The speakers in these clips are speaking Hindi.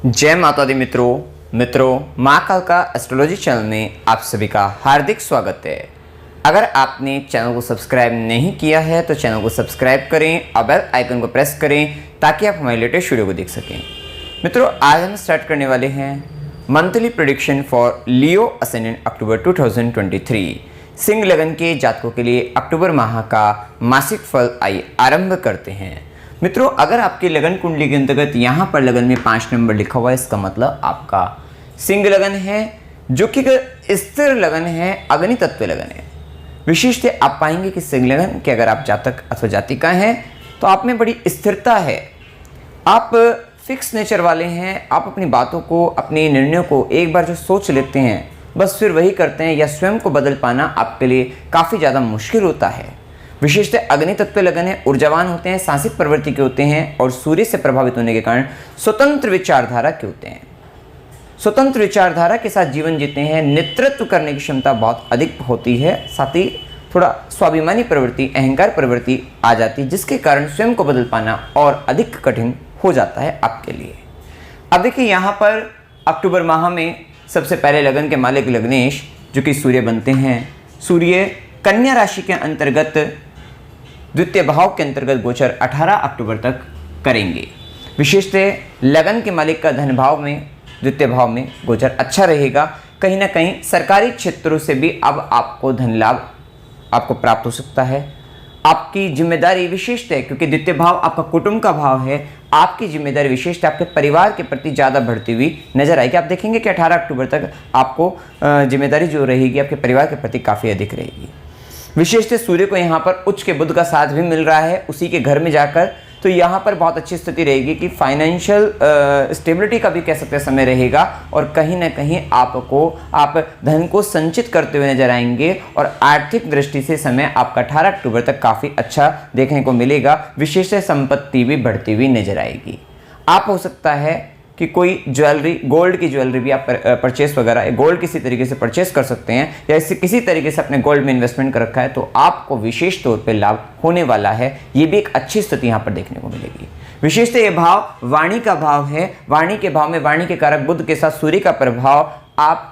जय माता दी मित्रों माँ कालका एस्ट्रोलॉजी चैनल में आप सभी का हार्दिक स्वागत है। अगर आपने चैनल को सब्सक्राइब नहीं किया है तो चैनल को सब्सक्राइब करें और बेल आइकन को प्रेस करें ताकि आप हमारे लेटेस्ट वीडियो को देख सकें। मित्रों, आज हम स्टार्ट करने वाले हैं monthly prediction for Leo ascendant October 2023। सिंह लगन के जातकों के लिए अक्टूबर माह का मासिक फल आइए आरंभ करते हैं। मित्रों, अगर आपकी लगन कुंडली के अंतर्गत यहाँ पर लगन में 5 नंबर लिखा हुआ है, इसका मतलब आपका सिंह लगन है, जो कि स्थिर लगन है, अग्नि तत्व लगन है। विशेषतः आप पाएंगे कि सिंह लगन के अगर आप जातक अथवा जातिका हैं तो आप में बड़ी स्थिरता है, आप फिक्स नेचर वाले हैं। आप अपनी बातों को, अपने निर्णयों को एक बार जो सोच लेते हैं बस फिर वही करते हैं, या स्वयं को बदल पाना आपके लिए काफ़ी ज़्यादा मुश्किल होता है। विशेषतः अग्नि तत्व लगन है, ऊर्जावान होते हैं, साहसिक प्रवृत्ति के होते हैं और सूर्य से प्रभावित होने के कारण स्वतंत्र विचारधारा के होते हैं। स्वतंत्र विचारधारा के साथ जीवन जीते हैं, नेतृत्व करने की क्षमता बहुत अधिक होती है, साथ ही थोड़ा स्वाभिमानी प्रवृत्ति, अहंकार प्रवृत्ति आ जाती है, जिसके कारण स्वयं को बदल पाना और अधिक कठिन हो जाता है आपके लिए। अब देखिए, यहाँ पर अक्टूबर माह में सबसे पहले लगन के मालिक लग्नेश जो कि सूर्य बनते हैं, सूर्य कन्या राशि के अंतर्गत द्वितीय भाव के अंतर्गत गोचर 18 अक्टूबर तक करेंगे। विशेषतः लगन के मालिक का धन भाव में, द्वितीय भाव में गोचर अच्छा रहेगा। कहीं ना कहीं सरकारी क्षेत्रों से भी अब आपको धन लाभ आपको प्राप्त हो सकता है। आपकी जिम्मेदारी विशेषतः, क्योंकि द्वितीय भाव आपका कुटुंब का भाव है, आपकी जिम्मेदारी विशेषतः आपके परिवार के प्रति ज़्यादा बढ़ती हुई नजर आएगी। आप देखेंगे कि 18 अक्टूबर तक आपको जिम्मेदारी जो रहेगी आपके परिवार के प्रति काफ़ी अधिक रहेगी। विशेषतः सूर्य को यहाँ पर उच्च के बुध का साथ भी मिल रहा है उसी के घर में जाकर, तो यहाँ पर बहुत अच्छी स्थिति रहेगी कि फाइनेंशियल स्टेबिलिटी का भी कह सकते हैं समय रहेगा, और कहीं ना कहीं आप धन को संचित करते हुए नजर आएंगे और आर्थिक दृष्टि से समय आपका 18 अक्टूबर तक काफ़ी अच्छा देखने को मिलेगा। विशेषतः संपत्ति भी बढ़ती हुई नजर आएगी। आप हो सकता है कि कोई ज्वेलरी, गोल्ड की ज्वेलरी भी आप परचेस वगैरह, गोल्ड किसी तरीके से परचेस कर सकते हैं, या इससे किसी तरीके से अपने गोल्ड में इन्वेस्टमेंट कर रखा है तो आपको विशेष तौर पे लाभ होने वाला है। ये भी एक अच्छी स्थिति यहाँ पर देखने को मिलेगी। विशेषतः ये भाव वाणी का भाव है। वाणी के भाव में वाणी के कारक बुध के साथ सूर्य का प्रभाव, आप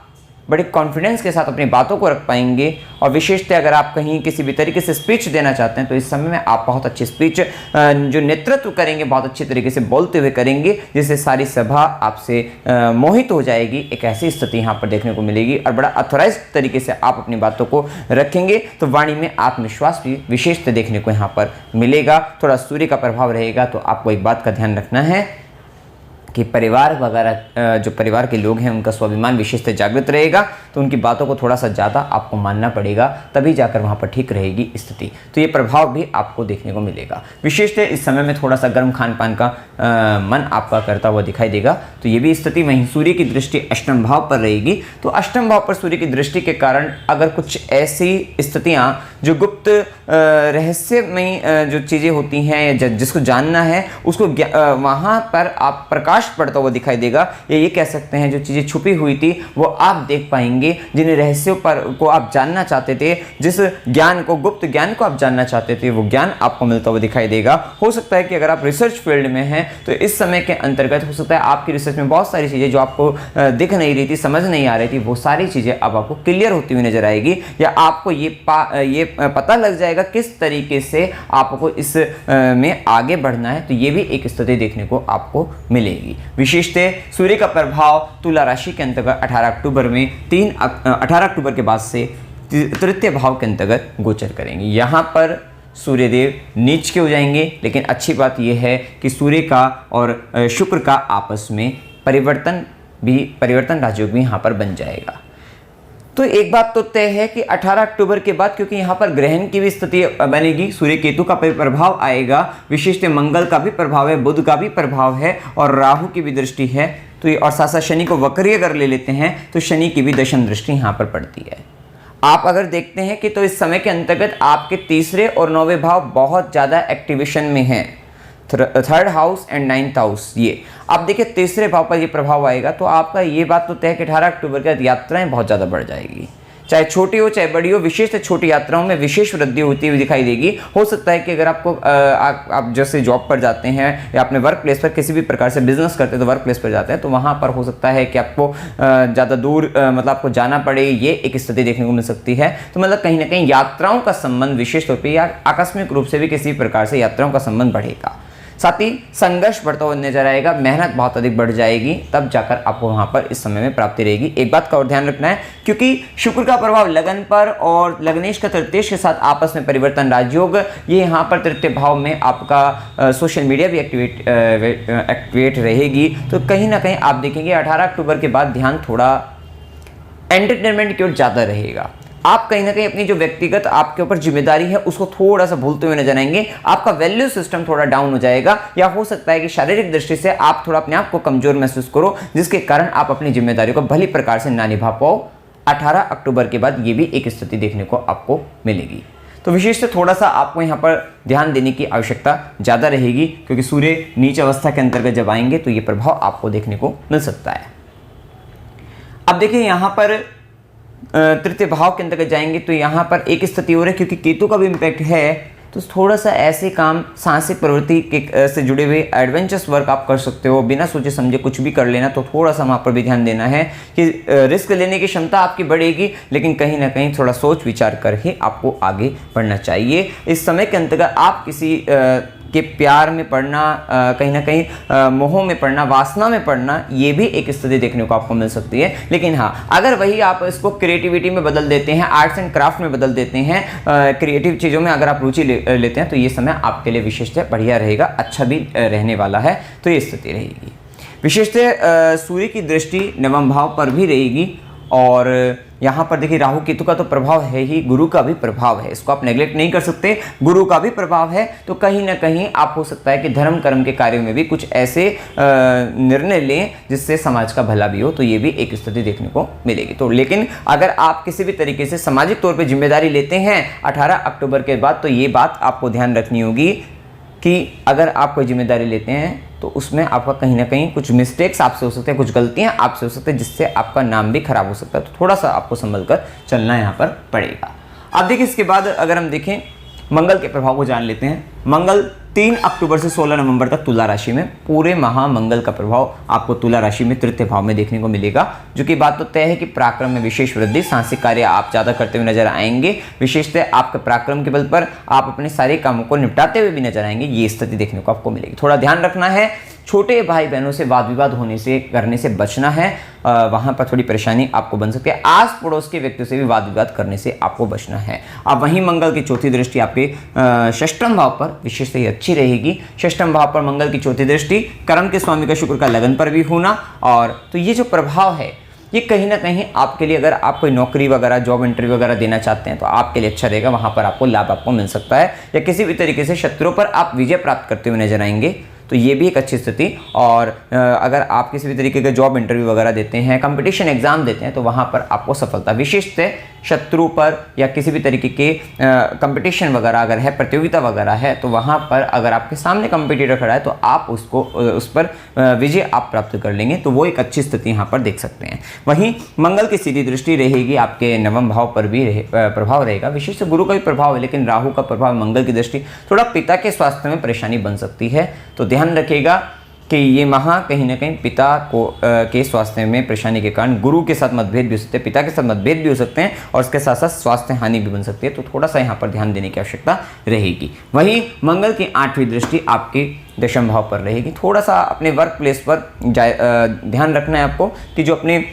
बड़े कॉन्फिडेंस के साथ अपनी बातों को रख पाएंगे। और विशेषतः अगर आप कहीं किसी भी तरीके से स्पीच देना चाहते हैं तो इस समय में आप बहुत अच्छी स्पीच जो नेतृत्व करेंगे, बहुत अच्छी तरीके से बोलते हुए करेंगे, जिससे सारी सभा आपसे मोहित हो जाएगी। एक ऐसी स्थिति यहाँ पर देखने को मिलेगी और बड़ा अथोराइज तरीके से आप अपनी बातों को रखेंगे, तो वाणी में आत्मविश्वास भी विशेषतः देखने को यहाँ पर मिलेगा। थोड़ा सूर्य का प्रभाव रहेगा, तो आपको एक बात का ध्यान रखना है कि परिवार वगैरह, जो परिवार के लोग हैं उनका स्वाभिमान विशेषतः जागृत रहेगा, तो उनकी बातों को थोड़ा सा ज़्यादा आपको मानना पड़ेगा, तभी जाकर वहाँ पर ठीक रहेगी स्थिति। तो ये प्रभाव भी आपको देखने को मिलेगा। विशेषतः इस समय में थोड़ा सा गर्म खान पान का मन आपका करता हुआ दिखाई देगा, तो ये भी स्थिति। वहीं सूर्य की दृष्टि अष्टम भाव पर रहेगी, तो अष्टम भाव पर सूर्य की दृष्टि के कारण अगर कुछ ऐसी स्थितियाँ जो गुप्त रहस्यमयी जो चीज़ें होती हैं, जिसको जानना है उसको वहाँ पर आप प्रकाश पड़ता हुआ दिखाई देगा, या ये कह सकते हैं जो चीज़ें छुपी हुई थी वो आप देख पाएंगे। जिन रहस्यों पर को आप जानना चाहते थे, जिस ज्ञान को, गुप्त ज्ञान को आप जानना चाहते थे, वो ज्ञान आपको मिलता हुआ दिखाई देगा। हो सकता है कि अगर आप रिसर्च फील्ड में हैं तो इस समय के अंतर्गत हो सकता है आपकी रिसर्च में बहुत सारी चीज़ें जो आपको दिख नहीं रही थी, समझ नहीं आ रही थी, वो सारी चीज़ें अब आपको क्लियर होती हुई नजर आएगी, या आपको ये पता लग जाएगा किस तरीके से आपको इस में आगे बढ़ना है। तो ये भी एक स्थिति देखने को आपको मिलेगी। विशेषतः सूर्य का प्रभाव तुला राशि के अंतर्गत 18 अक्टूबर में 18 अक्टूबर के बाद से तृतीय भाव के अंतर्गत गोचर करेंगे। यहाँ पर सूर्यदेव नीच के हो जाएंगे, लेकिन अच्छी बात यह है कि सूर्य का और शुक्र का आपस में परिवर्तन राजयोग भी यहाँ पर बन जाएगा। तो एक बात तो तय है कि 18 अक्टूबर के बाद, क्योंकि यहाँ पर ग्रहण की भी स्थिति बनेगी, सूर्य केतु का प्रभाव आएगा, विशेषतः मंगल का भी प्रभाव है, बुध का भी प्रभाव है और राहु की भी दृष्टि है, तो ये और साथ साथ शनि को वक्रीय अगर ले लेते हैं तो शनि की भी दशम दृष्टि यहाँ पर पड़ती है। आप अगर देखते हैं कि तो इस समय के अंतर्गत आपके तीसरे और 9वें भाव बहुत ज़्यादा एक्टिवेशन में हैं, 3rd house and 9th house. ये आप देखिए तीसरे भाव पर ये प्रभाव आएगा, तो आपका ये बात तो तय कि 18 अक्टूबर के बाद यात्राएं बहुत ज़्यादा बढ़ जाएगी। चाहे छोटी हो चाहे बड़ी हो, विशेष छोटी यात्राओं में विशेष वृद्धि होती हुई दिखाई देगी। हो सकता है कि अगर आपको आप जैसे जॉब पर जाते हैं या अपने वर्क प्लेस पर किसी भी प्रकार से बिजनेस करते हैं तो वर्क प्लेस पर जाते हैं, तो वहाँ पर हो सकता है कि आपको ज़्यादा दूर मतलब आपको जाना पड़े, ये एक स्थिति देखने को मिल सकती है। तो मतलब कहीं ना कहीं यात्राओं का संबंध विशेष तौर पर या आकस्मिक रूप से भी किसी प्रकार से यात्राओं का संबंध बढ़ेगा। साथ ही संघर्ष बढ़ता हुआ नजर आएगा, मेहनत बहुत अधिक बढ़ जाएगी, तब जाकर आपको वहां पर इस समय में प्राप्ति रहेगी। एक बात का और ध्यान रखना है, क्योंकि शुक्र का प्रभाव लगन पर और लग्नेश का तृतीयेश के साथ आपस में परिवर्तन राजयोग, ये यहाँ पर तृतीय भाव में आपका सोशल मीडिया भी एक्टिवेट रहेगी। तो कहीं ना कहीं आप देखेंगे 18 अक्टूबर के बाद ध्यान थोड़ा एंटरटेनमेंट की ओर ज़्यादा रहेगा। आप कहीं ना कहीं अपनी जो व्यक्तिगत आपके ऊपर जिम्मेदारी है उसको थोड़ा सा भूलते हुए नजर आएंगे। आपका वैल्यू सिस्टम थोड़ा डाउन हो जाएगा, या हो सकता है कि शारीरिक दृष्टि से आप थोड़ा अपने आप को कमजोर महसूस करो, जिसके कारण आप अपनी जिम्मेदारी को भली प्रकार से ना निभा पाओ। 18 अक्टूबर के बाद ये भी एक स्थिति देखने को आपको मिलेगी। तो विशेष से थोड़ा सा आपको यहाँ पर ध्यान देने की आवश्यकता ज़्यादा रहेगी, क्योंकि सूर्य नीच अवस्था के अंतर्गत जब आएंगे तो ये प्रभाव आपको देखने को मिल सकता है। अब देखिए यहाँ पर तृतीय भाव के अंतर्गत जाएंगे तो यहाँ पर एक स्थिति हो रही है, क्योंकि केतु का भी इम्पैक्ट है, तो थोड़ा सा ऐसे काम साहसिक प्रवृत्ति के से जुड़े हुए एडवेंचर्स वर्क आप कर सकते हो, बिना सोचे समझे कुछ भी कर लेना। तो थोड़ा सा वहाँ पर भी ध्यान देना है कि रिस्क लेने की क्षमता आपकी बढ़ेगी, लेकिन कहीं ना कहीं थोड़ा सोच विचार कर ही आपको आगे बढ़ना चाहिए। इस समय के अंतर्गत आप किसी के प्यार में पड़ना, कहीं ना कहीं मोह में पड़ना, वासना में पड़ना, ये भी एक स्थिति देखने को आपको मिल सकती है। लेकिन हाँ, अगर वही आप इसको क्रिएटिविटी में बदल देते हैं, आर्ट्स एंड क्राफ्ट में बदल देते हैं, क्रिएटिव चीज़ों में अगर आप रुचि लेते हैं, तो ये समय आपके लिए विशेषतः बढ़िया रहेगा, अच्छा भी रहने वाला है। तो ये स्थिति रहेगी। विशेषतः सूर्य की दृष्टि नवम भाव पर भी रहेगी, और यहाँ पर देखिए राहु केतु का तो प्रभाव है ही, गुरु का भी प्रभाव है, इसको आप नेग्लेक्ट नहीं कर सकते। गुरु का भी प्रभाव है, तो कहीं ना कहीं आप हो सकता है कि धर्म कर्म के कार्यों में भी कुछ ऐसे निर्णय लें जिससे समाज का भला भी हो, तो ये भी एक स्थिति देखने को मिलेगी। तो लेकिन अगर आप किसी भी तरीके से सामाजिक तौर पर जिम्मेदारी लेते हैं 18 अक्टूबर के बाद, तो ये बात आपको ध्यान रखनी होगी कि अगर आप कोई जिम्मेदारी लेते हैं तो उसमें आपका कहीं ना कहीं कुछ मिस्टेक्स आपसे हो सकते हैं, कुछ गलतियां आपसे हो सकती है, जिससे आपका नाम भी खराब हो सकता है। तो थोड़ा सा आपको संभल कर चलना यहाँ पर पड़ेगा। अब देखिए इसके बाद अगर हम देखें मंगल के प्रभाव को जान लेते हैं। मंगल 3 अक्टूबर से 16 नवंबर तक तुला राशि में, पूरे महामंगल का प्रभाव आपको तुला राशि में तृतीय भाव में देखने को मिलेगा, जो कि बात तो तय है कि पराक्रम में विशेष वृद्धि, साहसिक कार्य आप ज़्यादा करते हुए नजर आएंगे। विशेषतः आपके पराक्रम के बल पर आप अपने सारे कामों को निपटाते हुए भी नजर आएंगे, ये स्थिति देखने को आपको मिलेगी। थोड़ा ध्यान रखना है, छोटे भाई बहनों से वाद विवाद होने से करने से बचना है, वहां पर थोड़ी परेशानी आपको बन सकती है। आस पड़ोस के व्यक्तियों से भी वाद विवाद करने से आपको बचना है। अब वहीं मंगल की चौथी दृष्टि आपके षष्ठम भाव पर विशेष ही अच्छी रहेगी। षष्ठम भाव पर मंगल की चौथी दृष्टि कर्म के स्वामी का शुक्र का लगन पर भी होना, और तो ये जो प्रभाव है ये कहीं ना कहीं आपके लिए, अगर आप कोई नौकरी वगैरह जॉब इंटरव्यू वगैरह देना चाहते हैं तो आपके लिए अच्छा रहेगा, वहां पर आपको लाभ आपको मिल सकता है, या किसी भी तरीके से शत्रुओं पर आप विजय प्राप्त करते हुए नजर आएंगे, तो ये भी एक अच्छी स्थिति। और अगर आप किसी भी तरीके का जॉब इंटरव्यू वगैरह देते हैं, कंपटीशन एग्जाम देते हैं, तो वहाँ पर आपको सफलता, विशेषतः शत्रु पर या किसी भी तरीके के कंपटीशन वगैरह अगर है, प्रतियोगिता वगैरह है, तो वहाँ पर अगर आपके सामने कंपटीटर खड़ा है तो आप उसको उस पर विजय आप प्राप्त कर लेंगे, तो वो एक अच्छी स्थिति यहाँ पर देख सकते हैं। वहीं मंगल की सीधी दृष्टि रहेगी, आपके नवम भाव पर भी प्रभाव रहेगा। विशेष गुरु का भी प्रभाव है, लेकिन राहु का प्रभाव, मंगल की दृष्टि, थोड़ा पिता के स्वास्थ्य में परेशानी बन सकती है। तो ध्यान रखिएगा कि ये कहीं ना कहीं पिता को के स्वास्थ्य में परेशानी के कारण गुरु के साथ मतभेद भी हो सकते हैं, पिता के साथ मतभेद भी हो सकते हैं, और इसके साथ साथ स्वास्थ्य हानि भी बन सकती है। तो थोड़ा सा यहाँ पर ध्यान देने की आवश्यकता रहेगी। वहीं मंगल की 8वीं दृष्टि आपके दशम भाव पर रहेगी। थोड़ा सा अपने वर्क प्लेस पर ध्यान रखना है आपको कि जो अपने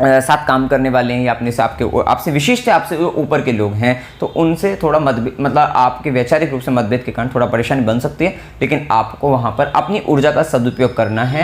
साथ काम करने वाले हैं या अपने से आपसे विशिष्ट आपसे ऊपर के लोग हैं, तो उनसे थोड़ा मतलब आपके वैचारिक रूप से मतभेद के कारण थोड़ा परेशानी बन सकती है, लेकिन आपको वहाँ पर अपनी ऊर्जा का सदुपयोग करना है।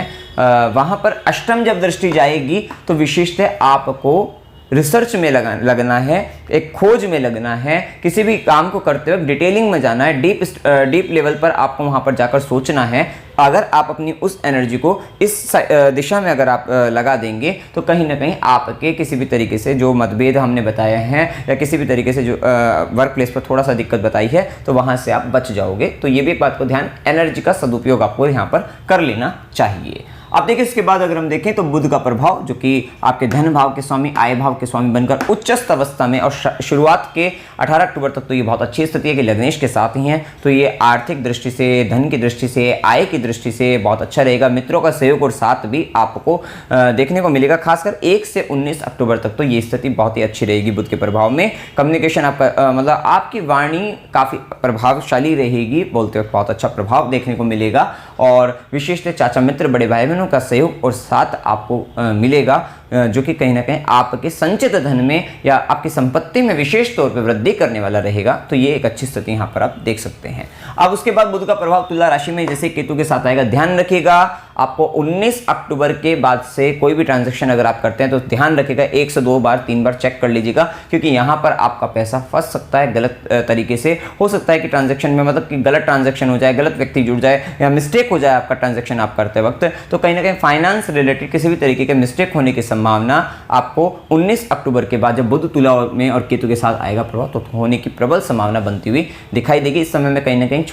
वहाँ पर अष्टम जब दृष्टि जाएगी तो विशेषतः आपको रिसर्च में लगना है, एक खोज में लगना है, किसी भी काम को करते वक्त डिटेलिंग में जाना है, डीप लेवल पर आपको वहाँ पर जाकर सोचना है। अगर आप अपनी उस एनर्जी को इस दिशा में अगर आप लगा देंगे तो कहीं ना कहीं आपके किसी भी तरीके से जो मतभेद हमने बताए हैं या किसी भी तरीके से जो वर्क प्लेस पर थोड़ा सा दिक्कत बताई है, तो वहाँ से आप बच जाओगे। तो ये भी एक बात को ध्यान, एनर्जी का सदुपयोग आपको यहाँ पर कर लेना चाहिए। अब देखिए इसके बाद अगर हम देखें तो बुध का प्रभाव जो कि आपके धन भाव के स्वामी, आय भाव के स्वामी बनकर उच्चस्थ अवस्था में, और शुरुआत के 18 अक्टूबर तक तो ये बहुत अच्छी स्थिति है कि लग्नेश के साथ ही है, तो ये आर्थिक दृष्टि से, धन की दृष्टि से, आय की दृष्टि से बहुत अच्छा रहेगा। मित्रों का सहयोग और साथ भी आपको देखने को मिलेगा। खासकर 1 से 19 अक्टूबर तक तो ये स्थिति बहुत ही अच्छी रहेगी बुध के प्रभाव में। कम्युनिकेशन आपका मतलब आपकी वाणी काफ़ी प्रभावशाली रहेगी, बोलते वक्त बहुत अच्छा प्रभाव देखने को मिलेगा। और विशेषतः चाचा मित्र, बड़े भाई बहनों का सहयोग और साथ आपको मिलेगा, जो कि कहीं ना कहीं आपके संचित धन में या आपकी संपत्ति में विशेष तौर पर वृद्धि करने वाला रहेगा। तो ये एक अच्छी स्थिति यहाँ पर आप देख सकते हैं। अब उसके बाद बुध का प्रभाव तुला राशि में जैसे केतु के साथ आएगा। ध्यान रखिएगा आपको 19 अक्टूबर के बाद से कोई भी ट्रांजैक्शन अगर आप करते हैं तो ध्यान रखिएगा 1 से 2 बार 3 बार चेक कर लीजिएगा, क्योंकि यहाँ पर आपका पैसा फंस सकता है गलत तरीके से। हो सकता है कि ट्रांजैक्शन में मतलब कि गलत ट्रांजैक्शन हो जाए, गलत व्यक्ति जुड़ जाए या मिस्टेक हो जाए आपका ट्रांजैक्शन आप करते वक्त। तो कहीं ना कहीं फाइनेंस रिलेटेड किसी भी तरीके के मिस्टेक होने की संभावना आपको 19 अक्टूबर के बाद जब बुध तुला में और केतु के साथ आएगा प्रभाव, तो होने की प्रबल संभावना बनती हुई दिखाई देगी। इस समय में कहीं ना कहीं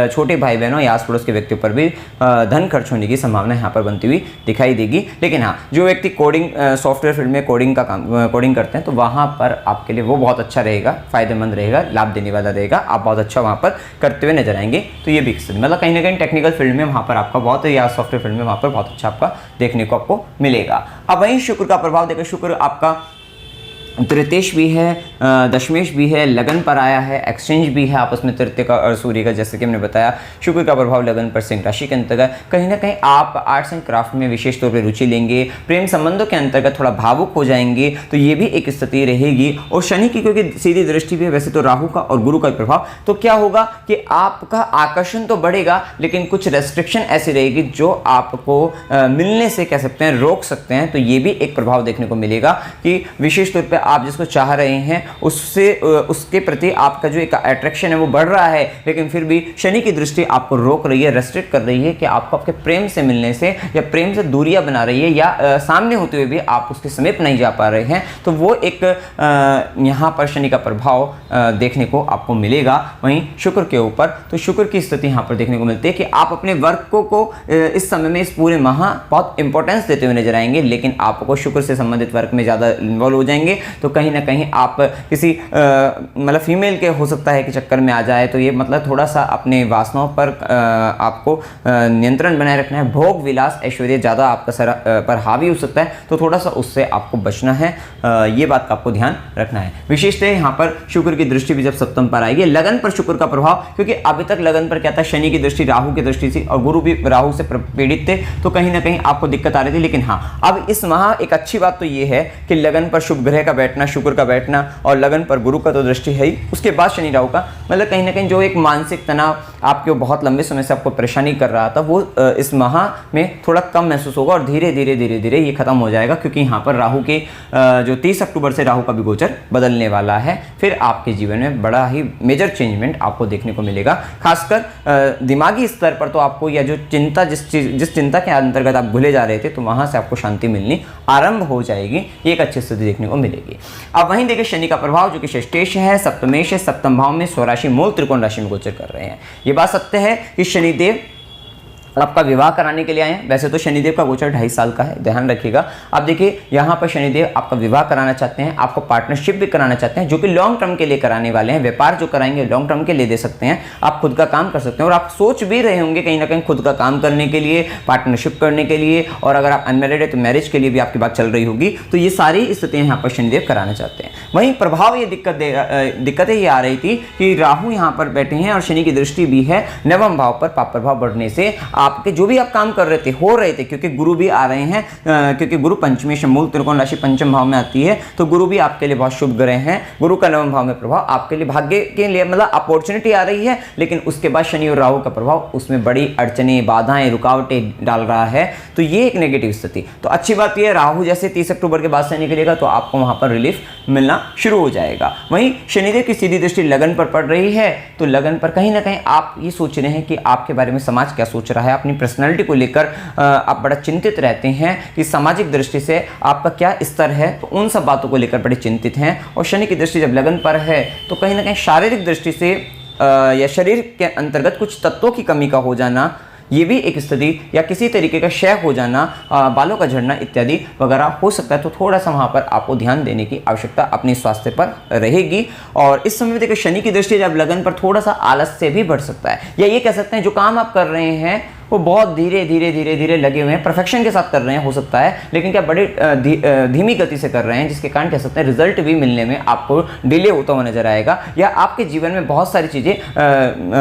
छोटे भाई बहनों या आस पड़ोस के व्यक्तियों पर भी धन खर्च होने की संभावना यहाँ पर बनती हुई दिखाई देगी। लेकिन हाँ, जो व्यक्ति कोडिंग सॉफ्टवेयर फील्ड में कोडिंग करते हैं तो वहाँ पर आपके लिए वो बहुत अच्छा रहेगा, फायदेमंद रहेगा, लाभ देने वाला रहेगा। आप बहुत अच्छा वहाँ पर करते हुए नजर आएंगे। तो ये भी मतलब कहीं ना कहीं टेक्निकल फील्ड में वहाँ पर आपका बहुत, या सॉफ्टवेयर फील्ड में वहाँ पर बहुत अच्छा आपका देखने को आपको मिलेगा। अब वहीं शुक्र का प्रभाव देखो, शुक्र आपका तृतीयेश भी है, दशमेश भी है, लगन पर आया है, एक्सचेंज भी है आपस में तृतीय का और सूर्य का। जैसे कि हमने बताया शुक्र का प्रभाव लगन पर सिंह राशि के अंतर्गत। कहीं ना कहीं आप आर्ट्स एंड क्राफ्ट में विशेष तौर पर रुचि लेंगे, प्रेम संबंधों के अंतर्गत थोड़ा भावुक हो जाएंगे, तो ये भी एक स्थिति रहेगी। और शनि की क्योंकि सीधी दृष्टि भी है, वैसे तो राहु का और गुरु का प्रभाव, तो क्या होगा कि आपका आकर्षण तो बढ़ेगा, लेकिन कुछ रेस्ट्रिक्शन ऐसी रहेगी जो आपको मिलने से कह सकते हैं रोक सकते हैं। तो ये भी एक प्रभाव देखने को मिलेगा कि विशेष तौर पर आप जिसको चाह रहे हैं उसके प्रति आपका जो एक अट्रैक्शन है वो बढ़ रहा है, लेकिन फिर भी शनि की दृष्टि आपको रोक रही है, रेस्ट्रिक्ट कर रही है कि आपको आपके प्रेम से मिलने से या प्रेम से दूरियां बना रही है, या सामने होते हुए भी आप उसके समीप नहीं जा पा रहे हैं। तो वो एक यहाँ पर शनि का प्रभाव देखने को आपको मिलेगा। वहीं शुक्र के ऊपर तो शुक्र की स्थिति यहाँ पर देखने को मिलती है कि आप अपने वर्क को इस समय में, इस पूरे माह बहुत इंपॉर्टेंस देते हुए नजर आएंगे, लेकिन आपको शुक्र से संबंधित वर्क में ज़्यादा इन्वॉल्व हो जाएंगे। तो कहीं ना कहीं आप किसी मतलब फीमेल के हो सकता है कि चक्कर में आ जाए, तो ये मतलब थोड़ा सा अपने वासनाओं पर आपको नियंत्रण बनाए रखना है। भोग विलास ऐश्वर्य ज़्यादा आपका सर पर हावी हो सकता है, तो थोड़ा सा उससे आपको बचना है। ये बात का आपको ध्यान रखना है। विशेषतः यहाँ पर शुक्र की दृष्टि भी जब सप्तम पर आएगी, लगन पर शुक्र का प्रभाव, क्योंकि अभी तक लगन पर क्या था, शनि की दृष्टि, राहु की दृष्टि थी और गुरु भी राहु से पीड़ित थे, तो कहीं ना कहीं आपको दिक्कत आ रही थी। लेकिन हाँ, अब इस माह एक अच्छी बात तो ये है कि लगन पर शुभ ग्रह का बैठना, शुक्र का बैठना, और लगन पर गुरु का तो दृष्टि है ही, उसके बाद शनि राहु का, मतलब कहीं ना कहीं जो एक मानसिक तनाव आपके बहुत लंबे समय से आपको परेशानी कर रहा था, वो इस माह में थोड़ा कम महसूस होगा और धीरे धीरे ये खत्म हो जाएगा। क्योंकि यहाँ पर राहु के जो 30 अक्टूबर से राहु का भी गोचर बदलने वाला है, फिर आपके जीवन में बड़ा ही मेजर चेंजमेंट आपको देखने को मिलेगा। खासकर दिमागी स्तर पर तो आपको, या जो चिंता जिस चिंता के अंतर्गत आप घुले जा रहे थे, तो वहां से आपको शांति मिलनी आरंभ हो जाएगी। ये एक अच्छी स्थिति देखने को मिलेगी। अब वहीं देखिए शनि का प्रभाव जो कि षष्ठेश है, सप्तमेश है, सप्तम भाव में स्वराशि मूल त्रिकोण राशि में गोचर कर रहे हैं। ये बात सत्य है कि शनिदेव आपका विवाह कराने के लिए आए हैं। वैसे तो शनिदेव का गोचर 2.5 साल का है, ध्यान रखिएगा। अब देखिए यहाँ पर शनिदेव आपका विवाह कराना चाहते हैं, आपको पार्टनरशिप भी कराना चाहते हैं, जो कि लॉन्ग टर्म के लिए कराने वाले हैं। व्यापार जो कराएंगे लॉन्ग टर्म के लिए दे सकते हैं, आप खुद का काम कर सकते हैं, और आप सोच भी रहे होंगे कहीं ना कहीं खुद का काम करने के लिए, पार्टनरशिप करने के लिए, और अगर आप अनमैरिड है तो मैरिज के लिए भी आपकी बात चल रही होगी। तो ये सारी स्थितियाँ यहाँ पर शनिदेव कराना चाहते हैं। वहीं प्रभाव ये दिक्कतें ये आ रही थी कि राहु यहाँ पर बैठे हैं और शनि की दृष्टि भी है नवम भाव पर, पाप प्रभाव बढ़ने से आपके जो भी आप काम कर रहे थे हो रहे थे, क्योंकि गुरु भी आ रहे हैं, क्योंकि गुरु पंचमेश मूल त्रिकोण राशि पंचम भाव में आती है, तो गुरु भी आपके लिए बहुत शुभ ग्रह हैं। गुरु का नवम भाव में प्रभाव आपके लिए भाग्य के लिए मतलब अपॉर्चुनिटी आ रही है, लेकिन उसके बाद शनि और राहु का प्रभाव उसमें बड़ी अड़चने, बाधाएं, रुकावटें डाल रहा है। तो ये एक नेगेटिव स्थिति। तो अच्छी बात यह है, राहु जैसे 30 अक्टूबर के बाद से निकलेगा तो आपको वहां पर रिलीफ मिलना शुरू हो जाएगा। वहीं शनिदेव की सीधी दृष्टि लगन पर पड़ रही है, तो लगन पर कहीं ना कहीं आप ये सोच रहे हैं कि आपके बारे में समाज क्या सोच रहा है, अपनी पर्सनैलिटी को लेकर आप बड़ा चिंतित रहते हैं कि सामाजिक दृष्टि से आपका क्या स्तर है, तो उन सब बातों को लेकर बड़े चिंतित हैं। और शनि की दृष्टि जब लगन पर है तो कहीं ना कहीं शारीरिक दृष्टि से या शरीर के अंतर्गत कुछ तत्वों की कमी का हो जाना, ये भी एक स्थिति या किसी तरीके का क्षय हो जाना, बालों का झड़ना इत्यादि वगैरह हो सकता है। तो थोड़ा सा वहाँ पर आपको ध्यान देने की आवश्यकता अपने स्वास्थ्य पर रहेगी। और इस समय देखिए शनि की दृष्टि जब लगन पर थोड़ा सा आलस से भी बढ़ सकता है, या ये कह सकते हैं जो काम आप कर रहे हैं वो बहुत धीरे धीरे लगे हुए हैं, परफेक्शन के साथ कर रहे हैं हो सकता है, लेकिन क्या बड़े धीमी गति से कर रहे हैं, जिसके कारण कह सकते हैं रिजल्ट भी मिलने में आपको डिले होता हुआ नजर आएगा। या आपके जीवन में बहुत सारी चीज़ें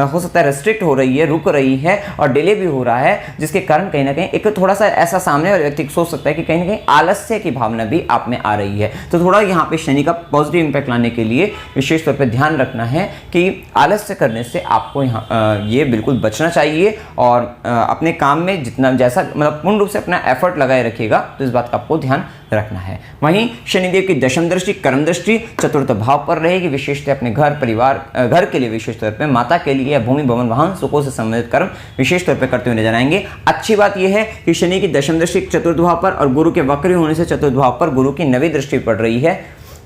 हो सकता है रेस्ट्रिक्ट हो रही है, रुक रही है और डिले भी हो रहा है, जिसके कारण कहीं ना कहीं एक थोड़ा सा ऐसा सामने वाले व्यक्ति सोच सकता है कि कहीं ना कहीं आलस्य की भावना भी आप में आ रही है। तो थोड़ा यहाँ पे शनि का पॉजिटिव इंपैक्ट लाने के लिए विशेष तौर पर ध्यान रखना है कि आलस्य करने से आपको यहाँ ये बिल्कुल बचना चाहिए। और अपने काम में जितना जैसा मतलब पूर्ण रूप से अपना एफर्ट लगाए रखिएगा, तो इस बात का आपको ध्यान रखना है। वहीं शनिदेव की दशम दृष्टि कर्म दृष्टि चतुर्थ भाव पर रहेगी। विशेषतः अपने घर परिवार घर के लिए विशेष तौर पे, माता के लिए या भूमि भवन वाहन सुखों से संबंधित कर्म विशेष तौर पे करते हुए नजर आएंगे। अच्छी बात यह है कि शनि की दशम दृष्टि चतुर्थ भाव पर और गुरु के वक्री होने से चतुर्थ भाव पर गुरु की नवी दृष्टि पड़ रही है।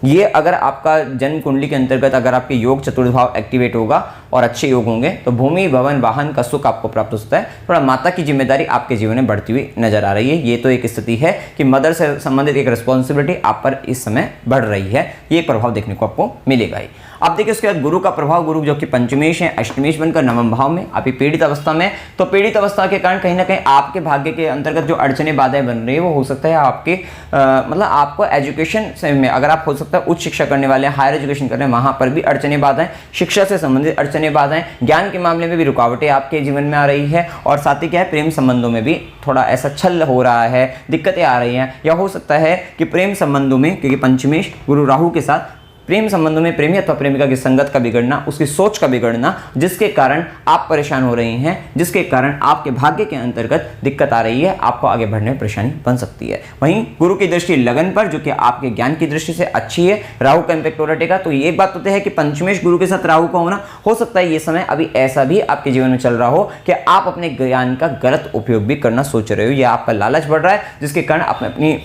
ये अगर आपका जन्म कुंडली के अंतर्गत अगर आपके योग चतुर्थ भाव एक्टिवेट होगा और अच्छे योग होंगे तो भूमि भवन वाहन का सुख आपको प्राप्त हो सकता है। थोड़ा माता की जिम्मेदारी आपके जीवन में बढ़ती हुई नजर आ रही है। ये तो एक स्थिति है कि मदर से संबंधित एक रिस्पॉन्सिबिलिटी आप पर इस समय बढ़ रही है, ये प्रभाव देखने को आपको मिलेगा ही। अब देखिए उसके बाद गुरु का प्रभाव, गुरु जो कि पंचमेश है, अष्टमेश बनकर नवम भाव में, अभी पीड़ित अवस्था में, तो पीड़ित अवस्था के कारण कहीं ना कहीं आपके भाग्य के अंतर्गत जो अड़चने बाधाएं बन रही है वो हो सकता है आपके मतलब आपको एजुकेशन में, अगर आप हो सकता है उच्च शिक्षा करने वाले हैं, हायर एजुकेशन कर रहे हैं, वहां पर भी अड़चने बाधाएं, शिक्षा से संबंधित अड़चने बाधाएं, ज्ञान के मामले में भी रुकावटें आपके जीवन में आ रही है। और साथ ही क्या है, प्रेम संबंधों में भी थोड़ा ऐसा छल हो रहा है, दिक्कतें आ रही हैं, या हो सकता है कि प्रेम संबंधों में, क्योंकि पंचमेश गुरु राहु के साथ प्रेम संबंधों में प्रेमी अथवा प्रेमिका की संगत का बिगड़ना, उसकी सोच का बिगड़ना, जिसके कारण आप परेशान हो रही हैं, जिसके कारण आपके भाग्य के अंतर्गत दिक्कत आ रही है, आपको आगे बढ़ने में परेशानी बन सकती है। वहीं गुरु की दृष्टि लगन पर, जो कि आपके ज्ञान की दृष्टि से अच्छी है, राहु का इंपैक्ट हो रटेगा। तो ये एक बात होती है कि पंचमेश गुरु के साथ राहु का होना, हो सकता है ये समय अभी ऐसा भी आपके जीवन में चल रहा हो कि आप अपने ज्ञान का गलत उपयोग भी करना सोच रहे हो, या आपका लालच बढ़ रहा है जिसके कारण आप अपनी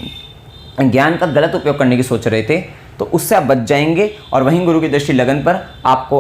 ज्ञान का गलत उपयोग करने की सोच रहे थे, तो उससे आप बच जाएंगे। और वहीं गुरु की दृष्टि लगन पर आपको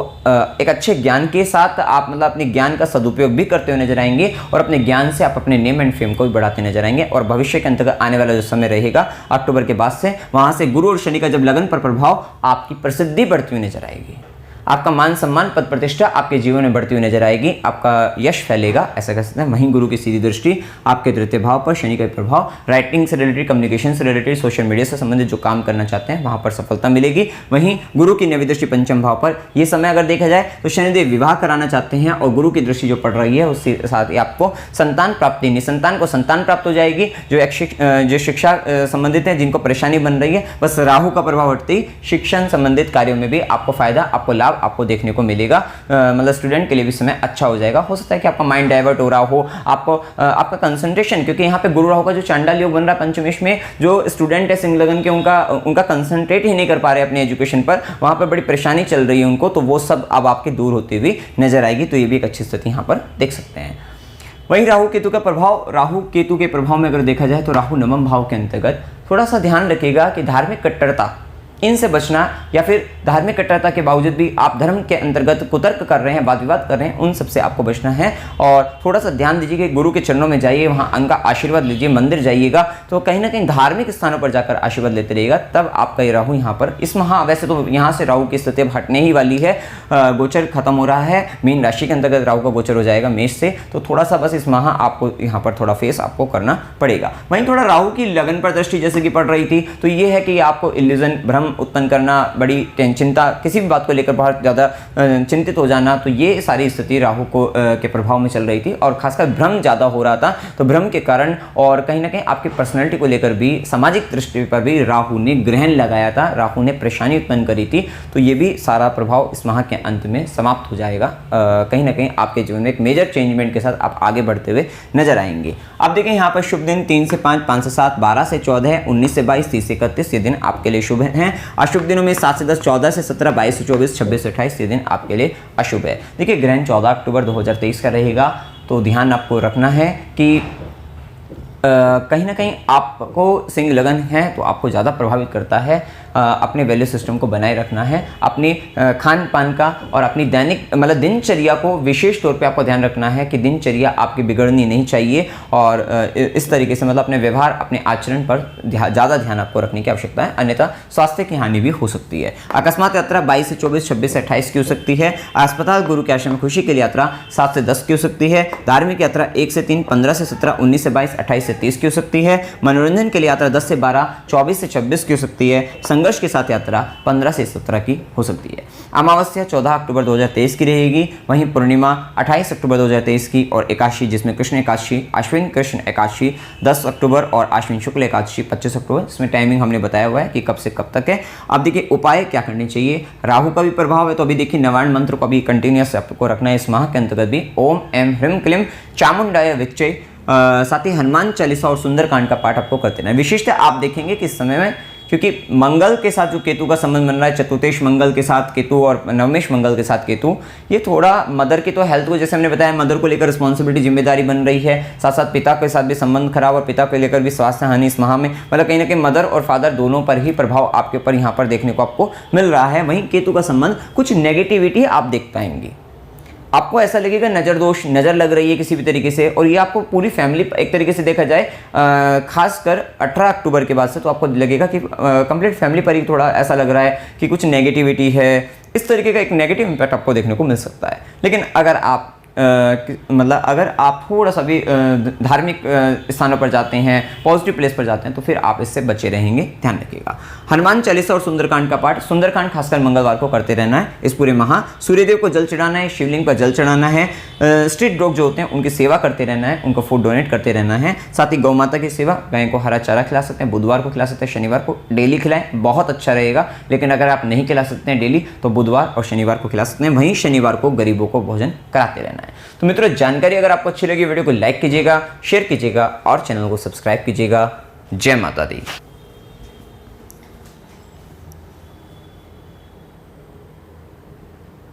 एक अच्छे ज्ञान के साथ आप मतलब अपने ज्ञान का सदुपयोग भी करते हुए नजर आएंगे, और अपने ज्ञान से आप अपने नेम एंड फेम को भी बढ़ाते नजर आएंगे। और भविष्य के अंतर्गत आने वाला जो समय रहेगा अक्टूबर के बाद से, वहां से गुरु और शनि का जब लगन पर प्रभाव, आपकी प्रसिद्धि बढ़ती हुई नजर आएगी, आपका मान सम्मान पद प्रतिष्ठा आपके जीवन में बढ़ती हुई नजर आएगी, आपका यश फैलेगा, ऐसा कह सकते हैं। वहीं गुरु की सीधी दृष्टि आपके तृतीय भाव पर, शनि का प्रभाव राइटिंग से रिलेटेड, कम्युनिकेशन से रिलेटेड, सोशल मीडिया से संबंधित जो काम करना चाहते हैं वहां पर सफलता मिलेगी। वहीं गुरु की नवी दृष्टि पंचम भाव पर, यह समय अगर देखा जाए तो शनिदेव विवाह कराना चाहते हैं, और गुरु की दृष्टि जो पड़ रही है उसके साथ ही आपको संतान प्राप्ति, निसंतान को संतान प्राप्त हो जाएगी। जो शिक्षा संबंधित है, जिनको परेशानी बन रही है, बस राहु का प्रभाव हटते ही शिक्षण संबंधित कार्यों में भी आपको फायदा, आपको लाभ आपको देखने को मिलेगा। मतलब स्टूडेंट के लिए भी समय अच्छा हो जाएगा। हो सकता है कि आपका माइंड डाइवर्ट हो रहा हो, आपको आपका कंसंट्रेशन, क्योंकि यहाँ पे गुरु राहु का जो चांडाल योग बन रहा है पंचमेश में, जो स्टूडेंट है सिंह लगन के, उनका कंसंट्रेट ही नहीं कर पा रहे अपने एजुकेशन पर, वहां पर बड़ी परेशानी चल रही है उनको, तो वो सब अब आपके दूर होती हुई नजर आएगी। तो ये भी एक अच्छी स्थिति यहाँ पर देख सकते हैं। वहीं राहु केतु का प्रभाव, राहु केतु के प्रभाव में अगर देखा जाए तो राहु नवम भाव के अंतर्गत थोड़ा सा ध्यान रखिएगा कि धार्मिक कट्टरता, इनसे बचना, या फिर धार्मिक कट्टरता के बावजूद भी आप धर्म के अंतर्गत कुतर्क कर रहे हैं, वाद विवाद कर रहे हैं, उन सबसे आपको बचना है। और थोड़ा सा ध्यान दीजिए कि गुरु के चरणों में जाइए, वहाँ उनका आशीर्वाद लीजिए, मंदिर जाइएगा, तो कहीं ना कहीं धार्मिक स्थानों पर जाकर आशीर्वाद लेते रहिएगा, तब आपका ये राहु यहाँ पर इस माह, वैसे तो यहाँ से राहु की स्थिति हटने ही वाली है, गोचर खत्म हो रहा है, मीन राशि के अंतर्गत राहु का गोचर हो जाएगा मेष से, तो थोड़ा सा बस इस माह आपको यहाँ पर थोड़ा फेस आपको करना पड़ेगा। वहीं थोड़ा राहु की लगन पर दृष्टि जैसे कि पड़ रही थी, तो ये है कि आपको इल्यूजन, भ्रम उत्पन्न करना, बड़ी चिंता, किसी भी बात को लेकर बहुत ज़्यादा चिंतित हो जाना, तो ये सारी स्थिति राहु को के प्रभाव में चल रही थी। और खासकर भ्रम ज़्यादा हो रहा था, तो भ्रम के कारण और कहीं ना कहीं आपकी पर्सनैलिटी को लेकर भी, सामाजिक दृष्टि पर भी राहु ने ग्रहण लगाया था, राहु ने परेशानी उत्पन्न करी थी। तो ये भी सारा प्रभाव इस माह के अंत में समाप्त हो जाएगा। कहीं ना कहीं आपके जीवन में एक मेजर चेंजमेंट के साथ आप आगे बढ़ते हुए नजर आएंगे। अब देखें यहाँ पर शुभ दिन 3 से 5, 5 से 7, 12 से 14, 19 से 22, 30 से 31 ये दिन आपके लिए शुभ हैं। अशुभ दिनों में 7 से 10, 14 से 17, 22 से 24, 26 से 28 ये दिन आपके लिए अशुभ है। देखिए ग्रहण 14 अक्टूबर 2023 का रहेगा, तो ध्यान आपको रखना है कि कहीं ना कहीं आपको सिंह लगन है तो आपको ज़्यादा प्रभावित करता है। अपने वैल्यू सिस्टम को बनाए रखना है। अपनी खान पान का और अपनी दैनिक मतलब दिनचर्या को विशेष तौर पे आपको ध्यान रखना है कि दिनचर्या आपकी बिगड़नी नहीं चाहिए और इस तरीके से मतलब अपने व्यवहार अपने आचरण पर ज़्यादा ध्यान आपको रखने की आवश्यकता है, अन्यथा स्वास्थ्य की हानि भी हो सकती है। अकस्मात यात्रा 22 से 24, 26 से 28 की हो सकती है। अस्पताल, गुरु के आश्रम में खुशी के लिए यात्रा 7 से 10 की हो सकती है। धार्मिक यात्रा 1 से 3, 15 से 17, 19 से 22, 28 से 30 की हो सकती है। मनोरंजन के लिए यात्रा 10 से 12, 24 से 26 की हो सकती है। संघर्ष के साथ यात्रा 15 से 17 की हो सकती है। अमावस्या 14 अक्टूबर 2023 की रहेगी, वहीं पूर्णिमा 28 अक्टूबर 2023 की और एकादशी जिसमें कृष्ण एकादशी, अश्विन कृष्ण एकादशी 10 अक्टूबर और अश्विन शुक्ल एकादशी 25 अक्टूबर। इसमें टाइमिंग हमने बताया हुआ है कि कब से कब तक है। अब देखिए उपाय क्या करने चाहिए। राहु का भी प्रभाव है तो अभी देखिए नवायण मंत्र को अभी कंटिन्यूस आपको रखना है। इस माह के अंतर्गत भी ओम एम ह्रीम क्लीम चामुंडाय विच्चे, साथ ही हनुमान चालीसा और सुंदरकांड का पाठ आपको करते रहना है। विशिष्ट आप देखेंगे कि इस समय में क्योंकि मंगल के साथ जो केतु का संबंध बन रहा है, चतुर्थेश मंगल के साथ केतु और नवमेश मंगल के साथ केतु, ये थोड़ा मदर की तो हेल्थ को, जैसे हमने बताया, मदर को लेकर रिस्पॉन्सिबिलिटी जिम्मेदारी बन रही है। साथ साथ पिता के साथ भी संबंध खराब और पिता को लेकर भी स्वास्थ्य हानि इस माह में, मतलब कहीं ना कहीं मदर और फादर दोनों पर ही प्रभाव आपके ऊपर यहाँ पर देखने को आपको मिल रहा है। वहीं केतु का संबंध कुछ नेगेटिविटी आप देख पाएंगे, आपको ऐसा लगेगा नज़र दोष, नज़र लग रही है किसी भी तरीके से, और ये आपको पूरी फैमिली एक तरीके से देखा जाए खासकर 18 अक्टूबर के बाद से तो आपको लगेगा कि कंप्लीट फैमिली पर ही थोड़ा ऐसा लग रहा है कि कुछ नेगेटिविटी है। इस तरीके का एक नेगेटिव इम्पैक्ट आपको देखने को मिल सकता है। लेकिन अगर आप मतलब अगर आप थोड़ा सा भी धार्मिक स्थानों पर जाते हैं, पॉजिटिव प्लेस पर जाते हैं, तो फिर आप इससे बचे रहेंगे, ध्यान रखिएगा। हनुमान चालीसा और सुंदरकांड का पाठ, सुंदरकांड खासकर मंगलवार को करते रहना है इस पूरे माह। सूर्यदेव को जल चढ़ाना है, शिवलिंग पर जल चढ़ाना है। स्ट्रीट डॉग जो होते हैं उनकी सेवा करते रहना है, उनको फूड डोनेट करते रहना है। साथ ही गौ माता की सेवा, गाय को हरा चारा खिला सकते हैं, बुधवार को खिला सकते हैं, शनिवार को डेली खिलाएं, बहुत अच्छा रहेगा। लेकिन अगर आप नहीं खिला सकते हैं डेली तो बुधवार और शनिवार को खिला सकते हैं। वहीं शनिवार को गरीबों को भोजन कराते रहना है। तो मित्रों, जानकारी अगर आपको अच्छी लगी वीडियो को लाइक कीजिएगा, शेयर कीजिएगा और चैनल को सब्सक्राइब कीजिएगा। जय माता दी।